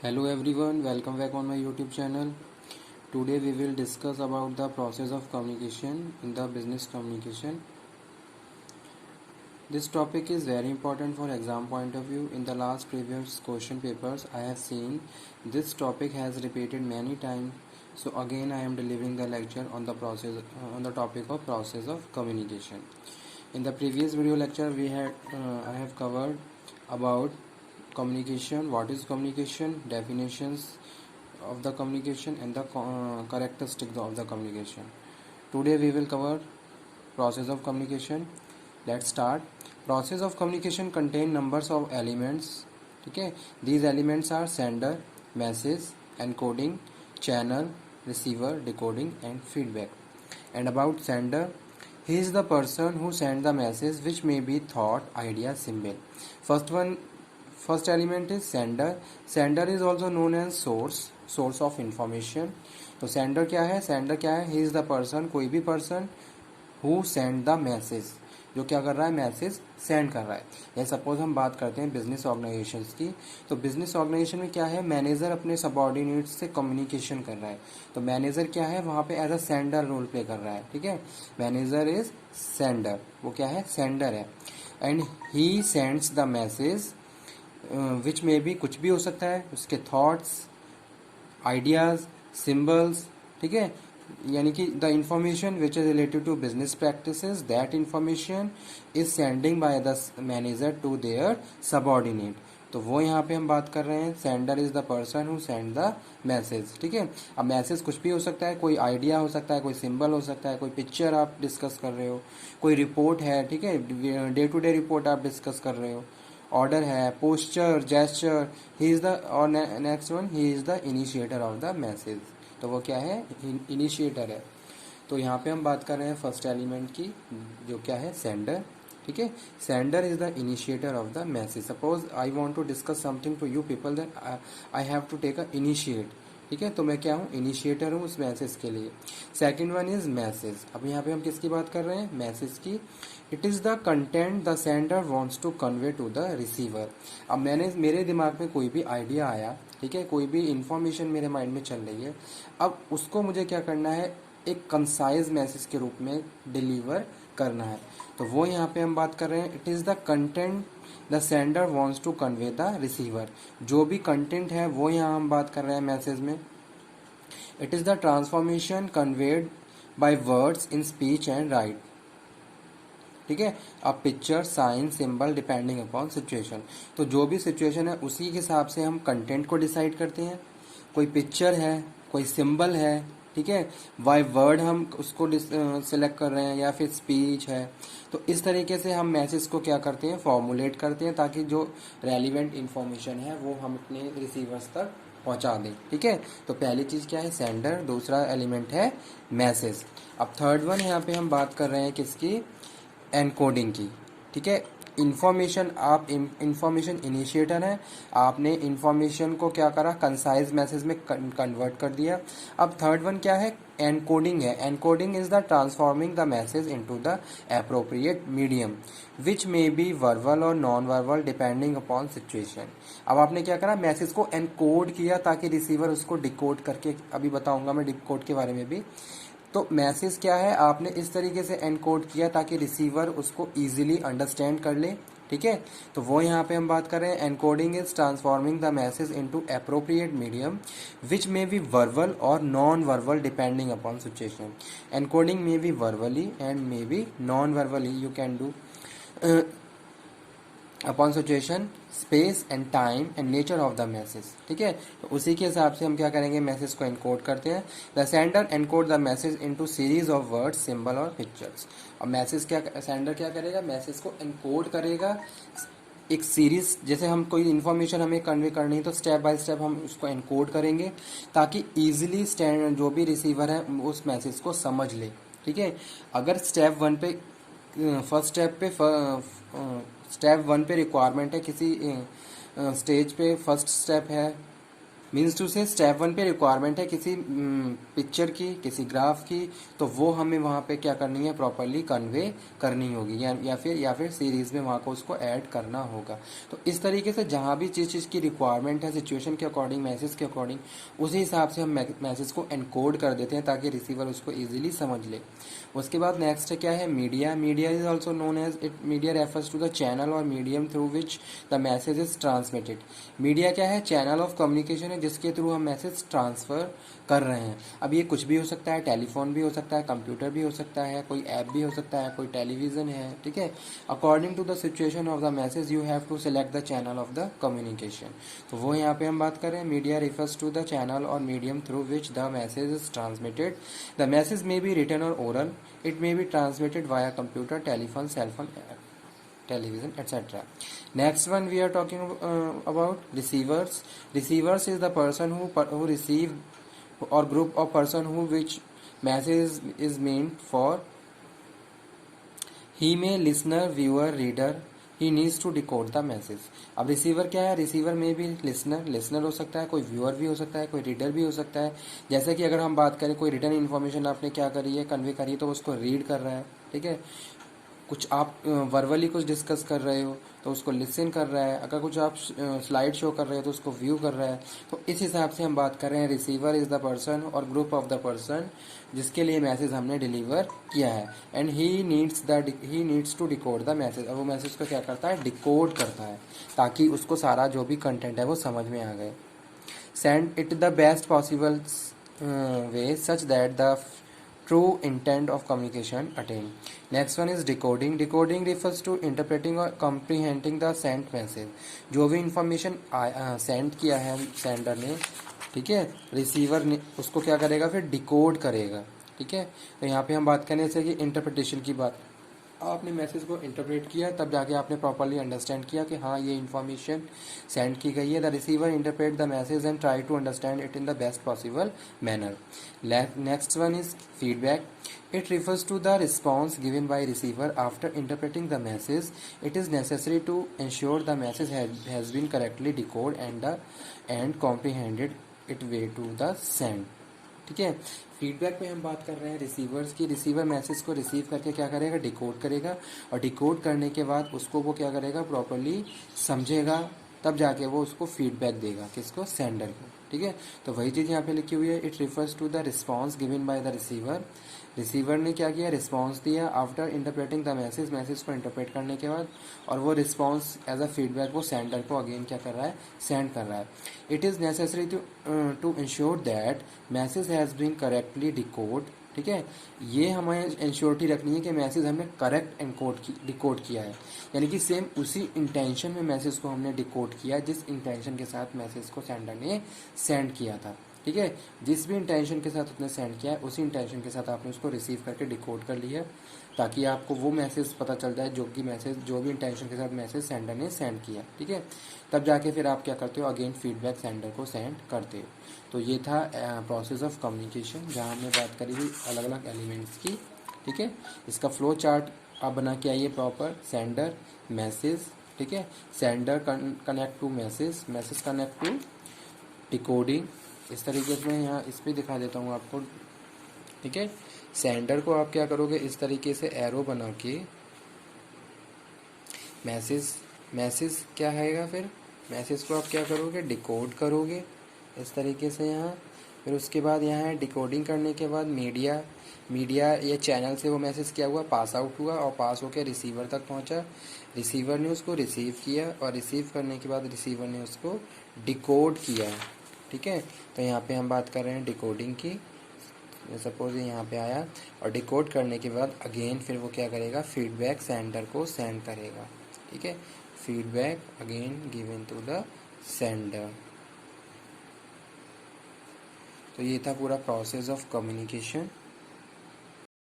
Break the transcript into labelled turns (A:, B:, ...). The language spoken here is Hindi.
A: Hello everyone, welcome back on my YouTube channel. Today we will discuss about the process of communication in the business communication. This topic is very important for exam point of view. In the last previous question papers I have seen this topic has repeated many times. So again I am delivering the lecture on the process on the topic of process of communication. In the previous video lecture I have covered about communication, what is communication, definitions of the communication and the characteristics of the communication. Today we will cover process of communication. Let's start. Process of communication contain numbers of elements. Okay, these elements are sender, message, encoding, channel, receiver, decoding and feedback. And about sender, he is the person who send the message, which may be thought, idea, symbol. First element is sender. Sender is also known as source of information. तो सेंडर क्या है? सेंडर क्या है? ही इज द पर्सन, कोई भी person who send the message, जो क्या कर रहा है? मैसेज सेंड कर रहा है. या सपोज हम बात करते हैं बिजनेस ऑर्गेनाइजेशंस की, तो बिजनेस ऑर्गेनाइजेशन में क्या है? मैनेजर अपने सबऑर्डिनेट्स से कम्युनिकेशन कर रहा है. तो मैनेजर क्या है? वहाँ पे as a sender role play कर रहा है. ठीक है, मैनेजर इज सेंडर, वो क्या है? सेंडर है. And he sends the message which में भी कुछ भी हो सकता है, उसके थॉट्स, आइडियाज, सिंबल्स. ठीक है, यानी कि the information which is related to business practices, that information is sending by the manager to their subordinate. तो वो यहाँ पे हम बात कर रहे हैं, sender is the person who send the message. ठीक है, अब मैसेज कुछ भी हो सकता है, कोई आइडिया हो सकता है, कोई सिंबल हो सकता है, कोई पिक्चर आप डिस्कस कर रहे हो, कोई रिपोर्ट है. ठीक है, डे टू डे रिपोर्ट आप डिस्कस कर रहे हो, ऑर्डर है, posture, gesture. He is the, और next one, he is the initiator of the message. तो वो क्या है? इनिशिएटर है. तो यहाँ पे हम बात कर रहे हैं फर्स्ट एलिमेंट की, जो क्या है? सेंडर. ठीक है, sender is the initiator of the message. Suppose I want to discuss something to you people, then I have to take a initiate. ठीक है, तो मैं क्या हूँ? इनिशिएटर हूँ उस मैसेज के लिए. Second one is message. अब यहाँ पे हम किसकी बात कर रहे हैं? मैसेज की. It is the content the sender wants to convey to the receiver. अब मेरे दिमाग में कोई भी आइडिया आया, ठीक है, कोई भी इंफॉर्मेशन मेरे माइंड में चल रही है, अब उसको मुझे क्या करना है? एक कंसाइज मैसेज के रूप में डिलीवर करना है. तो वो यहाँ पे हम बात कर रहे हैं, it is the content the sender wants to convey the receiver. जो भी कंटेंट है वो यहाँ हम बात कर रहे हैं मैसेज में. It is the transformation conveyed by words in speech and write. ठीक है, अब picture, sign, symbol depending upon situation. तो जो भी सिचुएशन है उसी के हिसाब से हम कंटेंट को डिसाइड करते हैं. कोई पिक्चर है, कोई सिंबल है, ठीक है, बाय वर्ड हम उसको सिलेक्ट कर रहे हैं, या फिर स्पीच है. तो इस तरीके से हम मैसेज को क्या करते हैं? फॉर्मुलेट करते हैं, ताकि जो रेलिवेंट इंफॉर्मेशन है वो हम अपने रिसीवर्स तक पहुंचा दें. ठीक है, तो पहली चीज़ क्या है? सेंडर. दूसरा एलिमेंट है मैसेज. अब थर्ड वन यहाँ पे हम बात कर रहे हैं किसकी? एनकोडिंग की. ठीक है, इंफॉर्मेशन, आप इंफॉर्मेशन इनिशिएटर हैं, आपने इंफॉर्मेशन को क्या करा? कंसाइज मैसेज में कन्वर्ट कर दिया. अब थर्ड वन क्या है? एनकोडिंग है. Encoding is the transforming the message into the appropriate medium which may be verbal और non verbal depending upon situation. अब आपने क्या करा? मैसेज को एनकोड किया ताकि रिसीवर उसको डिकोड करके, अभी बताऊंगा मैं डिकोड के बारे में भी. तो मैसेज क्या है? आपने इस तरीके से एनकोड किया ताकि रिसीवर उसको इजीली अंडरस्टैंड कर ले. ठीक है, तो वो यहाँ पे हम बात कर रहे हैं, encoding is transforming the message into appropriate medium which may be verbal और non verbal depending upon situation. Encoding may be verbally and may be non verbally. You can do upon situation, space and time and nature of the message. ठीक है, तो उसी के हिसाब से हम क्या करेंगे? मैसेज को एनकोड करते हैं. The sender encode the message into series of words, symbol और पिक्चर्स. अब मैसेज क्या, सेंडर क्या करेगा? मैसेज को एनकोड करेगा एक सीरीज. जैसे हम कोई इन्फॉर्मेशन हमें कन्वे करनी है तो स्टेप बाय स्टेप हम उसको एनकोड करेंगे ताकि ईजिली जो भी रिसीवर है उस मैसेज को समझ ले. ठीक है, अगर स्टेप वन पे, स्टेप वन पे रिक्वायरमेंट है किसी स्टेज पे, फर्स्ट स्टेप है मीन्स टू से स्टेप 1 पे रिक्वायरमेंट है किसी पिक्चर की, किसी ग्राफ की, तो वो हमें वहाँ पे क्या करनी है, प्रॉपरली कन्वे करनी होगी, या फिर सीरीज में वहाँ को उसको ऐड करना होगा। तो इस तरीके से जहाँ भी जिस चीज़ की रिक्वायरमेंट है सिचुएशन के अकॉर्डिंग, मैसेज के अकॉर्डिंग, उसी हिसाब से हम मैसेज को एनकोड कर देते हैं ताकि रिसीवर उसको ईजिली समझ ले। उसके बाद नेक्स्ट क्या है, media. Media is also known as it, media refers to the channel और medium through which the message is transmitted. Media क्या है, चैनल ऑफ कम्युनिकेशन है जिसके थ्रू हम मैसेज ट्रांसफर कर रहे हैं। अब ये कुछ भी हो सकता है, टेलीफोन भी हो सकता है, कंप्यूटर भी हो सकता है, कोई ऐप भी हो सकता है, कोई टेलीविजन है, ठीक है। According to the situation of the message you have to select the channel of the communication. तो वो यहाँ पे हम बात करें, media refers to the channel और medium through which the message is transmitted. The message may be written और oral, it may be transmitted via computer, telephone, cell phone, television, etc. Next one we are talking about receivers. Receivers is the person who receive or group of person who which message is meant for. He may listener, viewer, reader. He needs to decode the message. अब रिसीवर क्या है, रिसीवर में भी लिसनर हो सकता है, कोई व्यूअर भी हो सकता है, कोई रीडर भी हो सकता है। जैसे कि अगर हम बात करें, कोई रिटर्न इन्फॉर्मेशन आपने क्या करी है, कन्वे करी है, तो उसको रीड कर रहा है, ठीक है। कुछ आप वर्बली कुछ डिस्कस कर रहे हो तो उसको लिसन कर रहा है, अगर कुछ आप स्लाइड शो कर रहे हो तो उसको व्यू कर रहा है। तो इस हिसाब से हम बात कर रहे हैं, रिसीवर इज द पर्सन और ग्रुप ऑफ द पर्सन जिसके लिए मैसेज हमने डिलीवर किया है, and he needs to decode the message. और वो मैसेज को क्या करता है, डिकोड करता है ताकि उसको सारा जो भी कंटेंट है वो समझ में आ गए। Send it the best possible way such that the true intent of communication attained. Next one is decoding. Decoding refers to interpreting or comprehending the sent message. जो भी इंफॉर्मेशन सेंड किया है सेंडर ने, ठीक है, रिसीवर ने उसको क्या करेगा, फिर डिकोड करेगा, ठीक है। तो यहाँ पे हम बात करने से कि इंटरप्रिटेशन की बात, आपने मैसेज को इंटरप्रेट किया तब जाके आपने प्रॉपरली अंडरस्टैंड किया कि हाँ ये इन्फॉर्मेशन सेंड की गई है। The receiver interpret the message and try to understand it in the best possible manner. Next one is feedback. It refers to the response given by receiver after interpreting the message. It is necessary to ensure the message has been correctly decoded and comprehended it way to the send. ठीक है। फीडबैक में हम बात कर रहे हैं रिसीवर्स की। रिसीवर मैसेज को रिसीव करके क्या करेगा, डिकोड करेगा, और डिकोड करने के बाद उसको वो क्या करेगा, प्रॉपरली समझेगा, तब जाके वो उसको फीडबैक देगा, किसको, सेंडर को, ठीक है। तो वही चीज़ यहाँ पे लिखी हुई है, it refers to the response given by the receiver. Receiver ने क्या किया, रिस्पॉन्स दिया after interpreting the message, message को इंटरप्रेट करने के बाद, और वो रिस्पॉन्स एज अ फीडबैक वो सेंडर को अगेन क्या कर रहा है, सेंड कर रहा है। It is necessary to ensure that message has been correctly decode, ठीक है। ये हमें इंश्योरिटी रखनी है कि मैसेज हमने करेक्ट डिकोड किया है, यानी कि सेम उसी इंटेंशन में मैसेज को हमने डिकोड किया जिस इंटेंशन के साथ मैसेज को सेंडर ने सेंड किया था, ठीक है। जिस भी इंटेंशन के साथ उसने सेंड किया है उसी इंटेंशन के साथ आपने उसको रिसीव करके डिकोड कर लिया, ताकि आपको वो मैसेज पता चल जाए जो भी इंटेंशन के साथ मैसेज सेंडर ने सेंड किया, ठीक है। तब जाके फिर आप क्या करते हो, अगेन फीडबैक सेंडर को सेंड करते हो। तो ये था प्रोसेस ऑफ कम्युनिकेशन, जहाँ हमने बात करी हुई अलग अलग एलिमेंट्स की, ठीक है। इसका फ्लो चार्ट आप बना के आइए प्रॉपर, सेंडर, मैसेज, ठीक है, sender connect to message, message connect to decoding. इस तरीके से मैं यहाँ इस पर दिखा देता हूँ आपको, ठीक है। सेंडर को आप क्या करोगे, इस तरीके से एरो बना के मैसेज क्या आएगा, फिर मैसेज को आप क्या करोगे, डिकोड करोगे इस तरीके से यहाँ। फिर उसके बाद यहाँ है डिकोडिंग करने के बाद मीडिया ये चैनल से वो मैसेज क्या हुआ, पास आउट हुआ, और पास होकर रिसीवर तक पहुँचा। रिसीवर ने उसको रिसीव किया, और रिसीव करने के बाद रिसीवर ने उसको डिकोड किया, ठीक है। तो यहाँ पे हम बात कर रहे हैं डिकोडिंग की। सपोज यहाँ पे आया, और डिकोड करने के बाद अगेन फिर वो क्या करेगा, फीडबैक सेंडर को सेंड करेगा, ठीक है। Feedback again given to the sender. तो ये था पूरा प्रोसेस ऑफ कम्युनिकेशन।